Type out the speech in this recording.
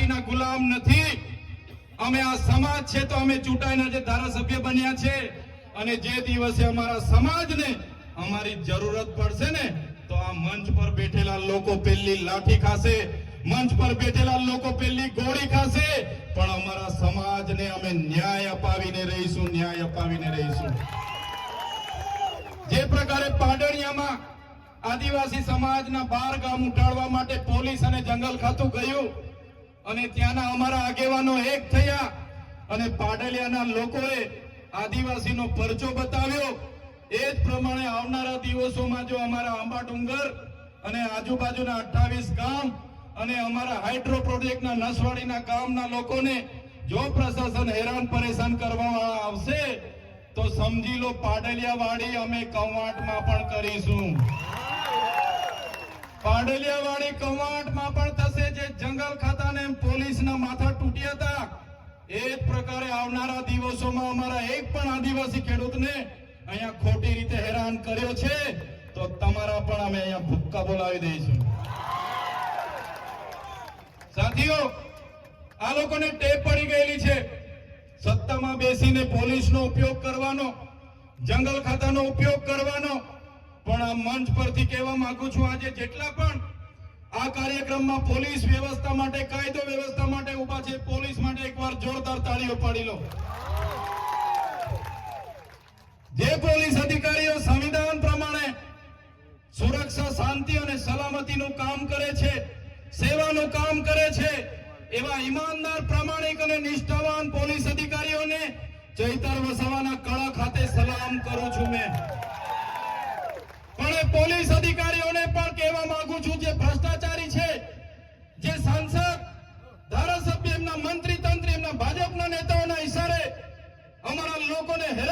પાર્ટીના ગુલામ નથી. અમે આ સમાજ છે તો અમે ચૂંટાઈને જે ધારાસભ્ય બન્યા છે, અને જે દિવસે અમારા સમાજને અમારી જરૂરત પડશે ને તો આ મંચ પર બેઠેલા લોકો પેલી લાઠી ખાશે, મંચ પર બેઠેલા લોકો પેલી ગોળી ખાશે, પણ અમારા સમાજને અમે ન્યાય અપાવીને રહીશું, ન્યાય અપાવીને રહીશું. જે પ્રકારે પાડળિયામાં આદિવાસી સમાજના 12 ગામ ઉઠાડવા માટે પોલીસ અને જંગલ ખાતું ગયું અને ત્યાંના અમારા આગેવાનો એક થયા અને પાડલિયાના લોકોએ આદિવાસીનો પરચો બતાવ્યો, એ જ પ્રમાણે આવનારા દિવસોમાં જો અમારા આંબા ડુંગર અને આજુબાજુના 28 ગામ અને અમારા હાઇડ્રો પ્રોજેક્ટના નસવાડીના ગામના લોકોને જો પ્રશાસન હેરાન પરેશાન કરવામાં આવશે તો સમજી લો પાડલિયાવાડી અમે કવાંટમાં પણ કરીશું. પાડલિયાવાડી કવાંટમાં પણ થશે. જે જંગલ ખાતાને પોલીસના માથા તૂટ્યા હતા એ જ પ્રકારે આવનારા દિવસોમાં અમારા એક પણ આદિવાસી ખેડૂતને અહીંયા ખોટી રીતે હેરાન કર્યો છે તો તમારા પણ અમે અહીંયા ભૂક્કા બોલાવી દઈશું. સાથીઓ, આ લોકોને ટેપ પડી ગયેલી છે સત્તામાં બેસીને પોલીસનો ઉપયોગ કરવાનો, જંગલ ખાતાનો ઉપયોગ કરવાનો. પણ આ મંચ પરથી કહેવા માંગુ છું, આજે જેટલા પણ આ કાર્યક્રમમાં પોલીસ વ્યવસ્થા માટે, કાયદો વ્યવસ્થા માટે ઉભા છે, પોલીસ માટે એકવાર જોરદાર તાળીઓ પાડી લો. જે પોલીસ અધિકારીઓ સંવિધાન પ્રમાણે સુરક્ષા, શાંતિ અને સલામતીનું કામ કરે છે, સેવાનું કામ કરે છે, એવા ઈમાનદાર, પ્રામાણિક અને નિષ્ઠાવાન પોલીસ અધિકારીઓને ચૈતર વસાવાના કળા ખાતે સલામ કરું છું. મેં પણ પોલીસ અધિકારીઓને પણ કહેવા માંગુ છું, જે ભ્રષ્ટાચારી છે, જે સાંસદ, ધારાસભ્ય, એમના મંત્રી તંત્રી, એમના ભાજપના નેતાઓના ઈશારે અમારા લોકોને હેરાન